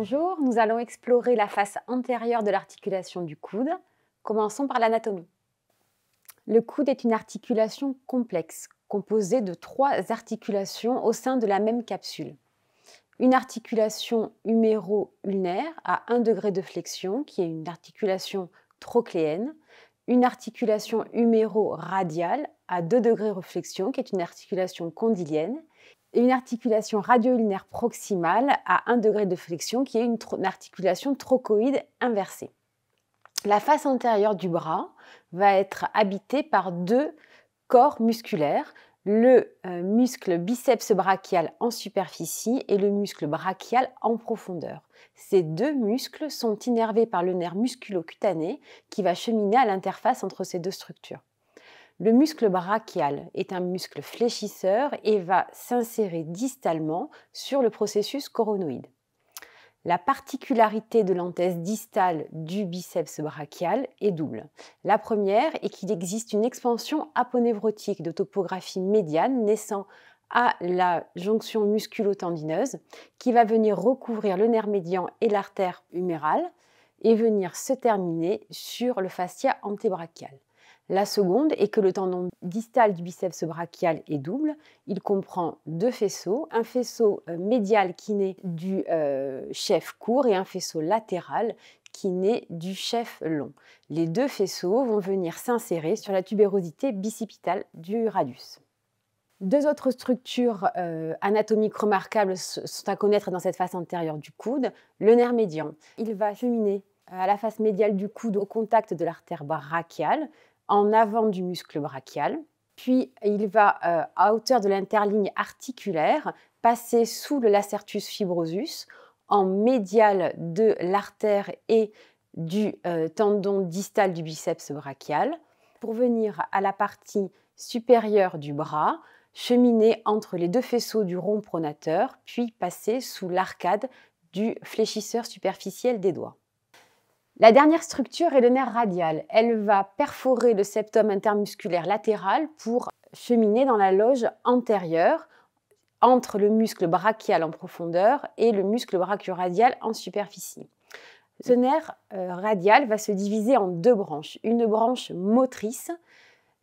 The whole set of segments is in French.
Bonjour, nous allons explorer la face antérieure de l'articulation du coude. Commençons par l'anatomie. Le coude est une articulation complexe, composée de 3 articulations au sein de la même capsule. Une articulation huméro-ulnaire à 1 degré de flexion, qui est une articulation trochléenne. Une articulation huméro-radiale à 2 degrés de flexion, qui est une articulation condylienne. Et une articulation radio-ulnaire proximale à 1 degré de flexion, qui est une articulation trochoïde inversée. La face antérieure du bras va être habitée par 2 corps musculaires, le muscle biceps brachial en superficie et le muscle brachial en profondeur. Ces 2 muscles sont innervés par le nerf musculo-cutané qui va cheminer à l'interface entre ces 2 structures. Le muscle brachial est un muscle fléchisseur et va s'insérer distalement sur le processus coronoïde. La particularité de l'anthèse distale du biceps brachial est double. La première est qu'il existe une expansion aponevrotique de topographie médiane naissant à la jonction musculo-tendineuse qui va venir recouvrir le nerf médian et l'artère humérale et venir se terminer sur le fascia antébrachial. La seconde est que le tendon distal du biceps brachial est double. Il comprend 2 faisceaux, un faisceau médial qui naît du chef court et un faisceau latéral qui naît du chef long. Les 2 faisceaux vont venir s'insérer sur la tubérosité bicipitale du radius. 2 autres structures anatomiques remarquables sont à connaître dans cette face antérieure du coude. Le nerf médian, il va cheminer à la face médiale du coude au contact de l'artère brachiale, en avant du muscle brachial, puis il va à hauteur de l'interligne articulaire passer sous le lacertus fibrosus en médial de l'artère et du tendon distal du biceps brachial pour venir à la partie supérieure du bras, cheminer entre les 2 faisceaux du rond pronateur, puis passer sous l'arcade du fléchisseur superficiel des doigts. La dernière structure est le nerf radial. Elle va perforer le septum intermusculaire latéral pour cheminer dans la loge antérieure entre le muscle brachial en profondeur et le muscle brachioradial en superficie. Ce nerf radial va se diviser en 2 branches. Une branche motrice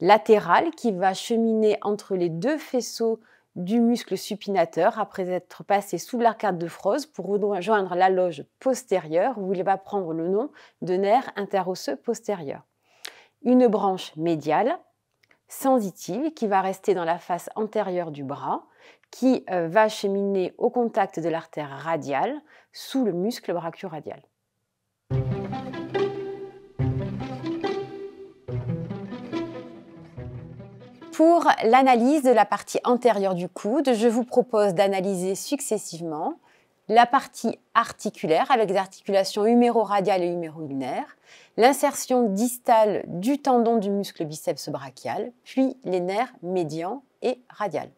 latérale qui va cheminer entre les 2 faisceaux du muscle supinateur après être passé sous l'arcade de Froese pour rejoindre la loge postérieure où il va prendre le nom de nerf interosseux postérieur. Une branche médiale, sensitive, qui va rester dans la face antérieure du bras, qui va cheminer au contact de l'artère radiale sous le muscle brachioradial. Pour l'analyse de la partie antérieure du coude, je vous propose d'analyser successivement la partie articulaire avec les articulations huméro-radiales et huméro-ulnaires, l'insertion distale du tendon du muscle biceps brachial, puis les nerfs médian et radial.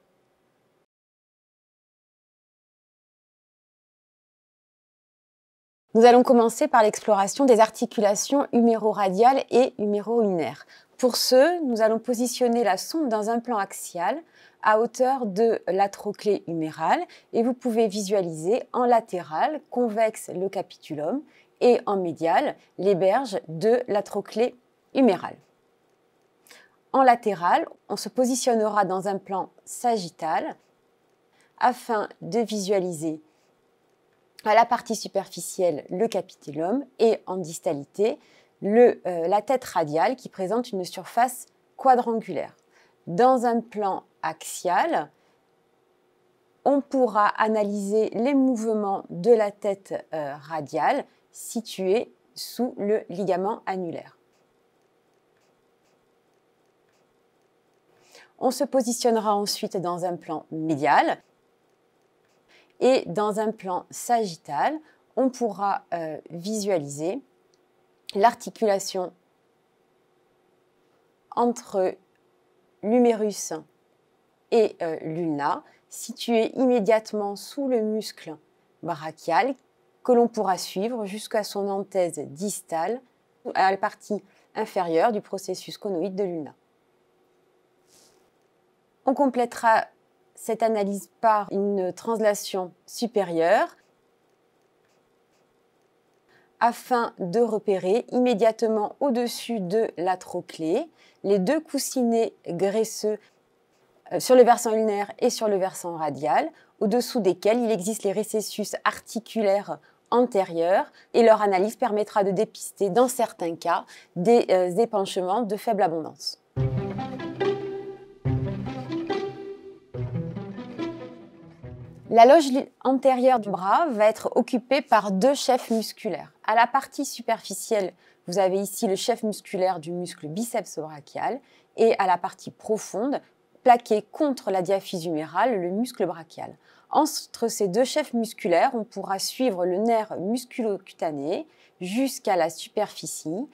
Nous allons commencer par l'exploration des articulations huméro-radiales et huméro-ulnaires. Pour ce, nous allons positionner la sonde dans un plan axial à hauteur de la trochlée humérale et vous pouvez visualiser en latéral, convexe, le capitulum et en médial, les berges de la trochlée humérale. En latéral, on se positionnera dans un plan sagittal afin de visualiser à la partie superficielle le capitulum et en distalité la tête radiale qui présente une surface quadrangulaire. Dans un plan axial, on pourra analyser les mouvements de la tête radiale située sous le ligament annulaire. On se positionnera ensuite dans un plan médial et dans un plan sagittal, on pourra visualiser l'articulation entre l'humérus et l'ulna, située immédiatement sous le muscle brachial, que l'on pourra suivre jusqu'à son anthèse distale à la partie inférieure du processus conoïde de l'ulna. On complétera cette analyse par une translation supérieure afin de repérer immédiatement au-dessus de la trochlée les deux coussinets graisseux sur le versant ulnaire et sur le versant radial, au-dessous desquels il existe les récessus articulaires antérieurs, et leur analyse permettra de dépister, dans certains cas, des épanchements de faible abondance. La loge antérieure du bras va être occupée par deux chefs musculaires. À la partie superficielle, vous avez ici le chef musculaire du muscle biceps brachial, et à la partie profonde, plaqué contre la diaphyse humérale, le muscle brachial. Entre ces deux chefs musculaires, on pourra suivre le nerf musculocutané jusqu'à la superficie,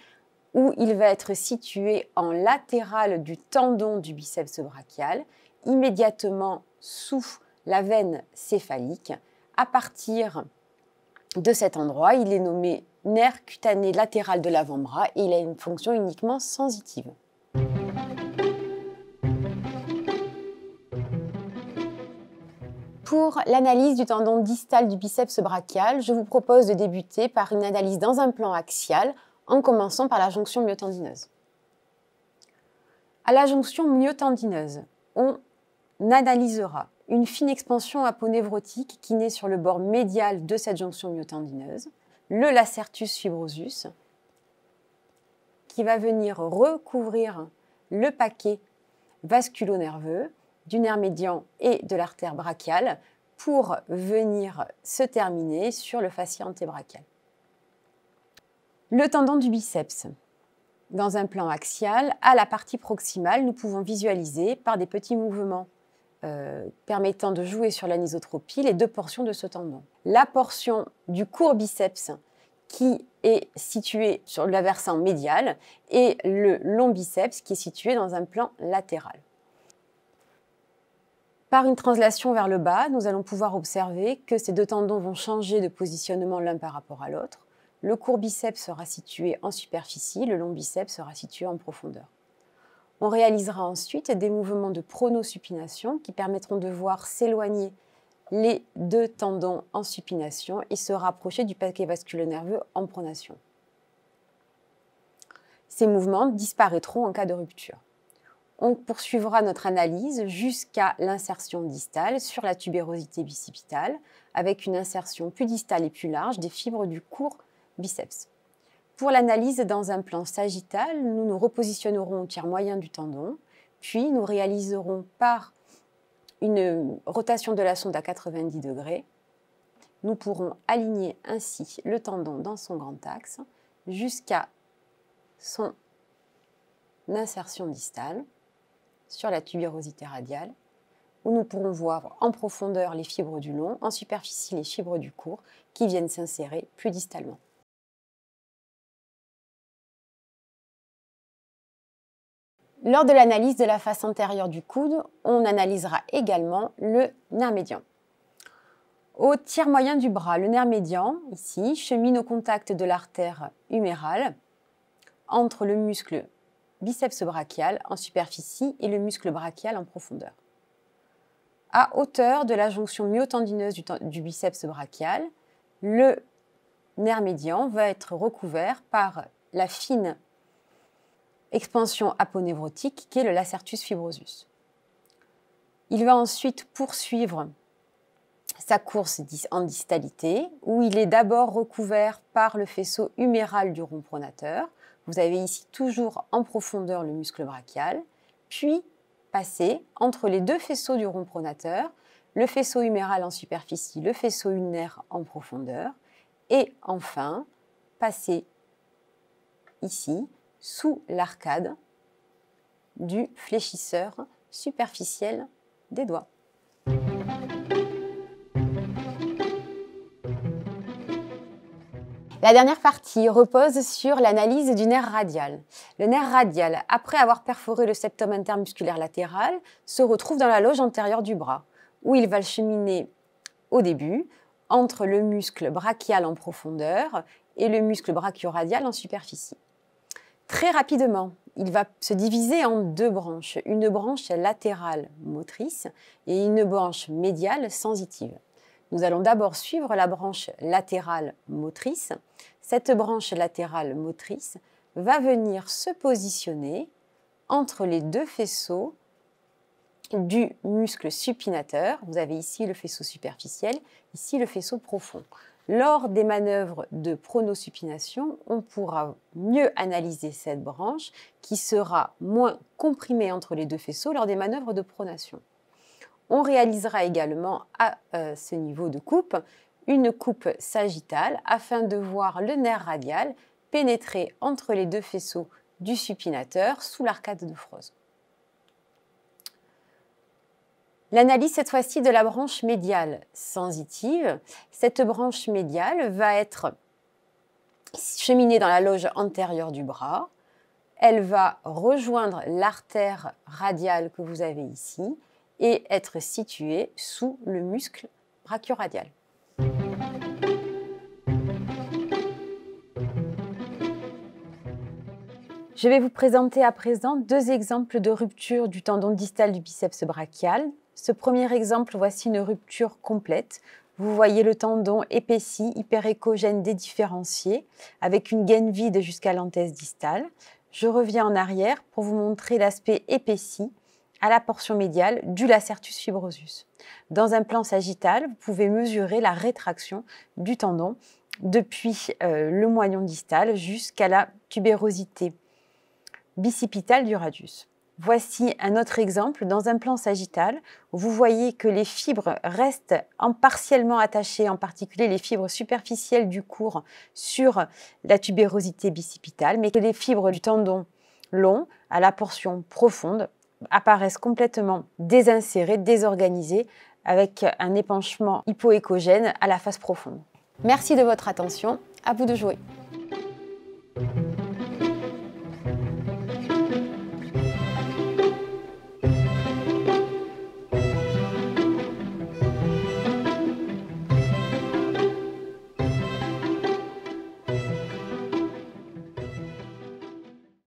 où il va être situé en latéral du tendon du biceps brachial, immédiatement sous la veine céphalique. À partir de cet endroit, il est nommé nerf cutané latéral de l'avant-bras et il a une fonction uniquement sensitive. Pour l'analyse du tendon distal du biceps brachial, je vous propose de débuter par une analyse dans un plan axial en commençant par la jonction myotendineuse. À la jonction myotendineuse, on analysera une fine expansion aponévrotique qui naît sur le bord médial de cette jonction myotendineuse, le lacertus fibrosus, qui va venir recouvrir le paquet vasculo-nerveux du nerf médian et de l'artère brachiale pour venir se terminer sur le fascia antébrachial. Le tendon du biceps. Dans un plan axial, à la partie proximale, nous pouvons visualiser par des petits mouvements permettant de jouer sur l'anisotropie les deux portions de ce tendon. La portion du court biceps qui est située sur le versant médial et le long biceps qui est situé dans un plan latéral. Par une translation vers le bas, nous allons pouvoir observer que ces deux tendons vont changer de positionnement l'un par rapport à l'autre. Le court biceps sera situé en superficie, le long biceps sera situé en profondeur. On réalisera ensuite des mouvements de pronosupination qui permettront de voir s'éloigner les deux tendons en supination et se rapprocher du paquet vasculo-nerveux en pronation. Ces mouvements disparaîtront en cas de rupture. On poursuivra notre analyse jusqu'à l'insertion distale sur la tubérosité bicipitale avec une insertion plus distale et plus large des fibres du court biceps. Pour l'analyse dans un plan sagittal, nous nous repositionnerons au tiers moyen du tendon, puis nous réaliserons par une rotation de la sonde à 90 degrés. Nous pourrons aligner ainsi le tendon dans son grand axe jusqu'à son insertion distale sur la tubérosité radiale, où nous pourrons voir en profondeur les fibres du long, en superficie les fibres du court, qui viennent s'insérer plus distalement. Lors de l'analyse de la face antérieure du coude, on analysera également le nerf médian. Au tiers moyen du bras, le nerf médian, ici, chemine au contact de l'artère humérale entre le muscle biceps brachial en superficie et le muscle brachial en profondeur. À hauteur de la jonction myotendineuse du biceps brachial, le nerf médian va être recouvert par la fine expansion aponévrotique qui est le lacertus fibrosus. Il va ensuite poursuivre sa course en distalité où il est d'abord recouvert par le faisceau huméral du rond pronateur. Vous avez ici toujours en profondeur le muscle brachial, puis passer entre les deux faisceaux du rond pronateur, le faisceau huméral en superficie, le faisceau ulnaire en profondeur, et enfin passer ici sous l'arcade du fléchisseur superficiel des doigts. La dernière partie repose sur l'analyse du nerf radial. Le nerf radial, après avoir perforé le septum intermusculaire latéral, se retrouve dans la loge antérieure du bras, où il va cheminer au début entre le muscle brachial en profondeur et le muscle brachio-radial en superficie. Très rapidement, il va se diviser en deux branches, une branche latérale motrice et une branche médiale sensitive. Nous allons d'abord suivre la branche latérale motrice. Cette branche latérale motrice va venir se positionner entre les deux faisceaux du muscle supinateur. Vous avez ici le faisceau superficiel, ici le faisceau profond. Lors des manœuvres de pronosupination, on pourra mieux analyser cette branche qui sera moins comprimée entre les deux faisceaux lors des manœuvres de pronation. On réalisera également à ce niveau de coupe une coupe sagittale afin de voir le nerf radial pénétrer entre les deux faisceaux du supinateur sous l'arcade de Froese. L'analyse cette fois-ci de la branche médiale sensitive. Cette branche médiale va être cheminée dans la loge antérieure du bras. Elle va rejoindre l'artère radiale que vous avez ici et être située sous le muscle brachioradial. Je vais vous présenter à présent deux exemples de rupture du tendon distal du biceps brachial. Ce premier exemple, voici une rupture complète. Vous voyez le tendon épaissi, hyperéchogène dédifférencié, avec une gaine vide jusqu'à l'anthèse distale. Je reviens en arrière pour vous montrer l'aspect épaissi à la portion médiale du lacertus fibrosus. Dans un plan sagittal, vous pouvez mesurer la rétraction du tendon depuis le moignon distal jusqu'à la tubérosité bicipitale du radius. Voici un autre exemple dans un plan sagittal où vous voyez que les fibres restent partiellement attachées, en particulier les fibres superficielles du cours sur la tubérosité bicipitale, mais que les fibres du tendon long à la portion profonde apparaissent complètement désinsérées, désorganisées, avec un épanchement hypoéchogène à la face profonde. Merci de votre attention, à vous de jouer.